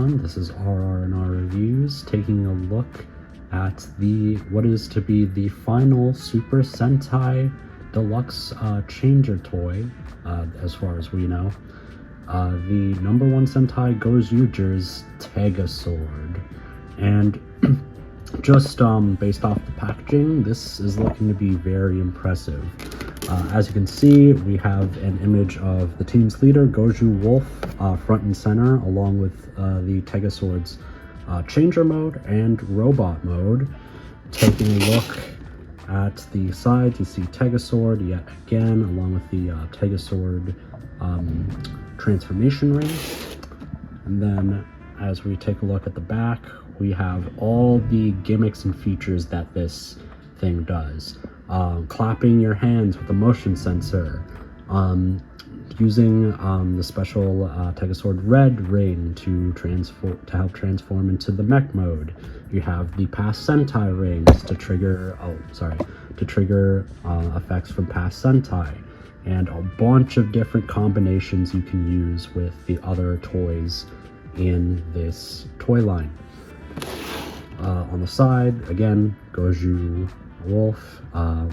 everyone, this is RR&R Reviews, taking a look at what is to be the final Super Sentai Deluxe Changer toy, as far as we know. The No.1 Sentai Gozyuger's Tegasword. And just based off the packaging, this is looking to be very impressive. As you can see, we have an image of the team's leader, Goju Wolf, front and center, along with the Tegasword's Changer mode and Robot mode. Taking a look at the sides, you see Tegasword yet again, along with the Tegasword transformation ring. And then, as we take a look at the back, we have all the gimmicks and features that this thing does. Clapping your hands with a motion sensor, using the special Tegasword Red ring to help transform into the mech mode. You have the past Sentai rings to trigger effects from past Sentai, and a bunch of different combinations you can use with the other toys in this toy line. On the side, again, Goju Wolf,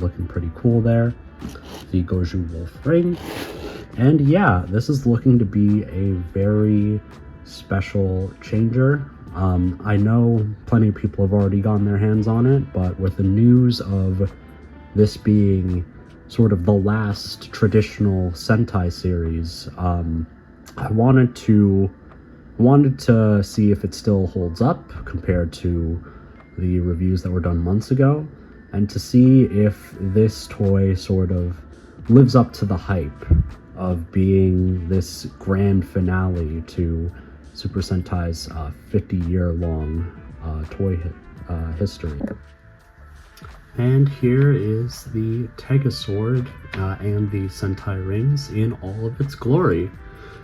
looking pretty cool there. The Goju Wolf ring. And yeah, this is looking to be a very special changer. I know plenty of people have already gotten their hands on it, but with the news of this being sort of the last traditional Sentai series, I wanted to see if it still holds up compared to the reviews that were done months ago, and to see if this toy sort of lives up to the hype of being this grand finale to Super Sentai's 50-year-long toy history. And here is the Tegasword and the Sentai rings in all of its glory.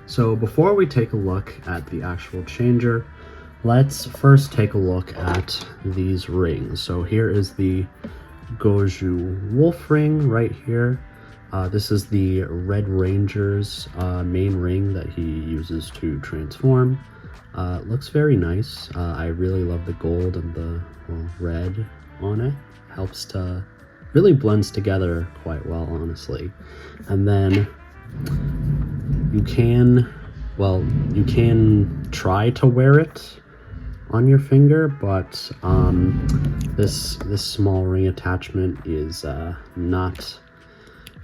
So before we take a look at the actual changer, let's first take a look at these rings. So here is the Goju Wolf ring right here. This is the Red Ranger's main ring that he uses to transform. It looks very nice. I really love the gold and the red on it. Really blends together quite well, honestly. And then you can try to wear it on your finger, but this small ring attachment is not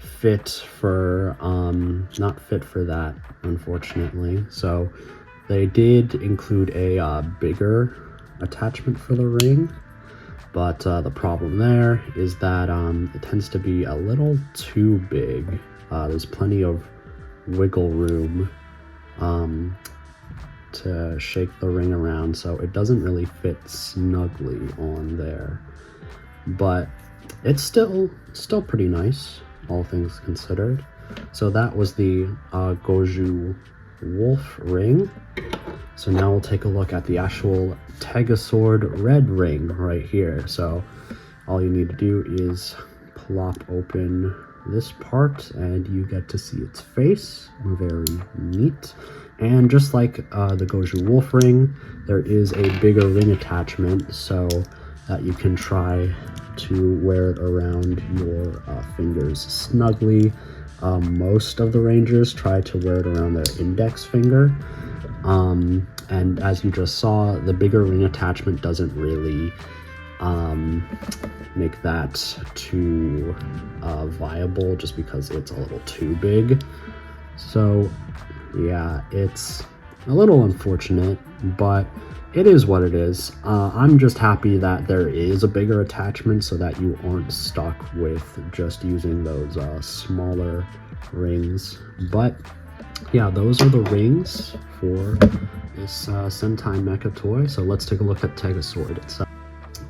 fit for that, unfortunately. So they did include a bigger attachment for the ring, but the problem there is that it tends to be a little too big. There's plenty of wiggle room to shake the ring around, so it doesn't really fit snugly on there. But it's still pretty nice, all things considered. So that was the Goju Wolf ring. So now we'll take a look at the actual Tegasword Red ring right here. So all you need to do is plop open this part and you get to see its face. Very neat. And just like the Goju Wolf ring, there is a bigger ring attachment so that you can try to wear it around your fingers snugly. Most of the Rangers try to wear it around their index finger. And as you just saw, the bigger ring attachment doesn't really make that too viable, just because it's a little too big. So yeah, it's a little unfortunate, but it is what it is. I'm just happy that there is a bigger attachment so that you aren't stuck with just using those smaller rings. But yeah, those are the rings for this Sentai Mecha toy. So let's take a look at Tegasword itself.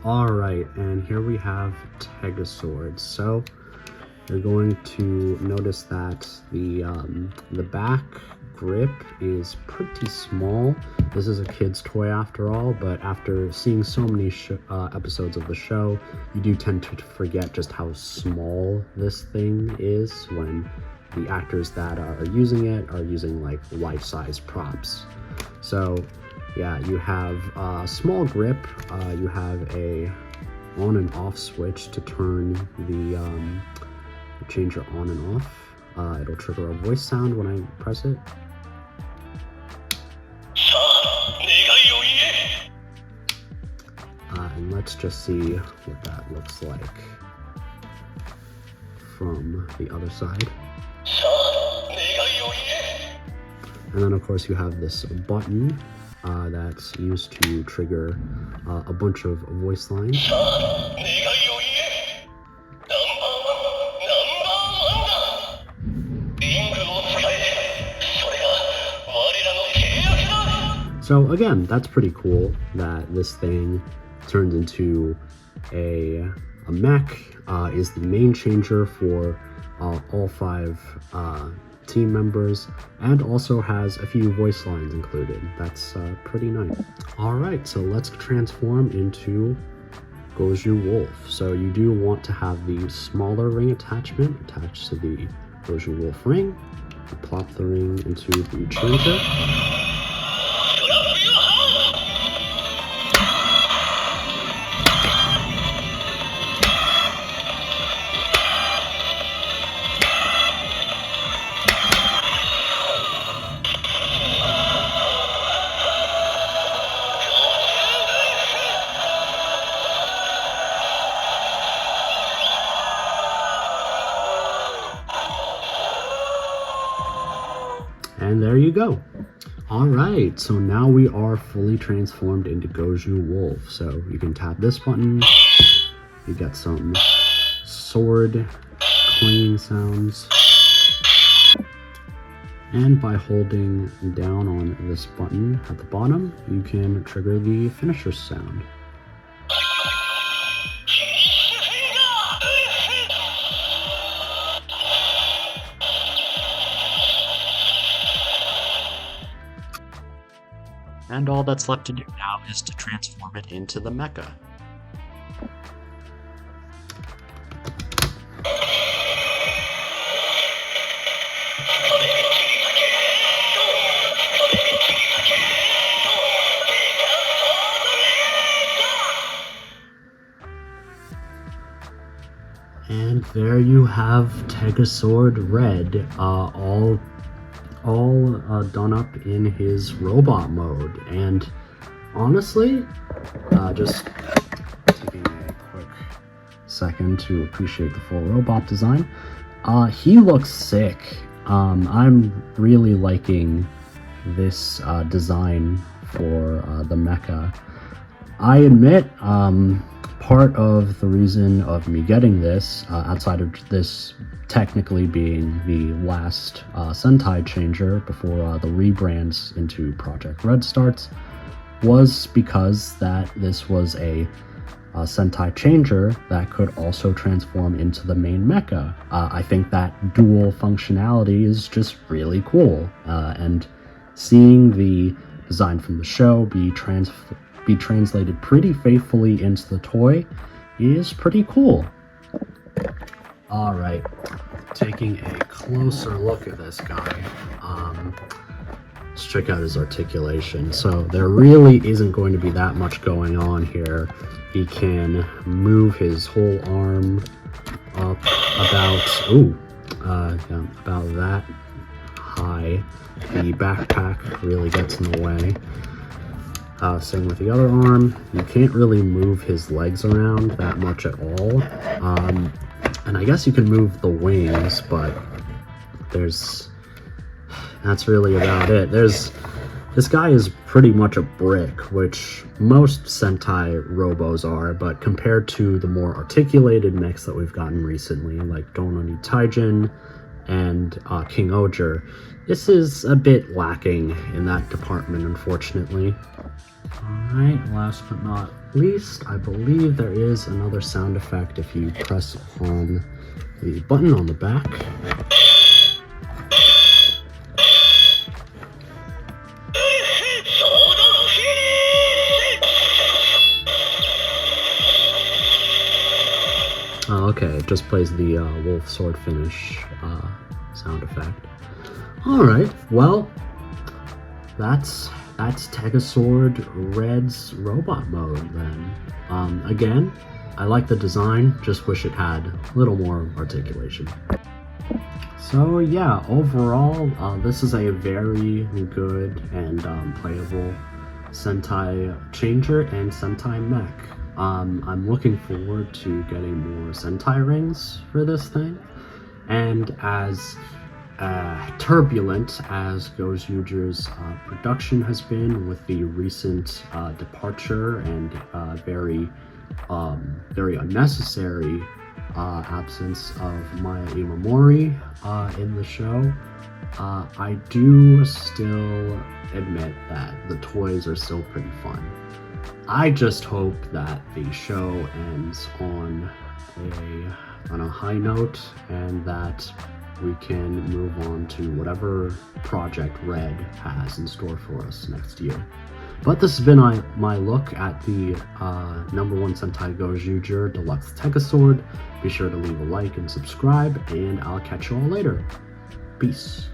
Alright, and here we have Tegasword. So you're going to notice that the back grip is pretty small. This is a kid's toy after all, but after seeing so many episodes of the show, you do tend to forget just how small this thing is when the actors that are using it are using like life-size props. So yeah, you have a small grip. You have a on and off switch to turn the changer on and off. It'll trigger a voice sound when I press it. And let's just see what that looks like from the other side. And then of course you have this button that's used to trigger a bunch of voice lines. So again, that's pretty cool that this thing turns into a mech, is the main changer for all 5 team members, and also has a few voice lines included. That's pretty nice. Alright, so let's transform into Gozyuger Wolf. So you do want to have the smaller ring attachment attached to the Gozyuger Wolf ring. You plop the ring into the changer. And there you go. Alright, so now we are fully transformed into Gozyuger Wolf. So you can tap this button, you get some sword clanging sounds. And by holding down on this button at the bottom, you can trigger the finisher sound. And all that's left to do now is to transform it into the mecha. And there you have Tegasword Red, all done up in his robot mode. And honestly, just taking a quick second to appreciate the full robot design, he looks sick. I'm really liking this design for the mecha. I admit, part of the reason of me getting this, outside of this technically being the last Sentai changer before the rebrands into Project Red starts, was because that this was a Sentai changer that could also transform into the main mecha. I think that dual functionality is just really cool, and seeing the design from the show be translated pretty faithfully into the toy is pretty cool. Alright, taking a closer look at this guy, let's check out his articulation. So there really isn't going to be that much going on here. He can move his whole arm up about that high. The backpack really gets in the way. Same with the other arm. You can't really move his legs around that much at all. And I guess you can move the wings, but that's really about it. This guy is pretty much a brick, which most Sentai robos are, but compared to the more articulated mechs that we've gotten recently, like Dononi Taijin and King Oger, this is a bit lacking in that department, unfortunately. Alright, last but not least, I believe there is another sound effect if you press on the button on the back. Oh, okay, it just plays the wolf sword finish sound effect. Alright, well, that's that's Tegasword Red's robot mode then. Again, I like the design, just wish it had a little more articulation. So yeah, overall, this is a very good and playable Sentai changer and Sentai mech. I'm looking forward to getting more Sentai rings for this thing, and as turbulent as Gozyuger's production has been with the recent departure and very unnecessary absence of Maya Imamori in the show, I do still admit that the toys are still pretty fun. I just hope that the show ends on a high note, and that we can move on to whatever Project Red has in store for us next year. But this has been my look at the #1 Sentai Gozyuger Deluxe Tegasword. Be sure to leave a like and subscribe, and I'll catch you all later. Peace.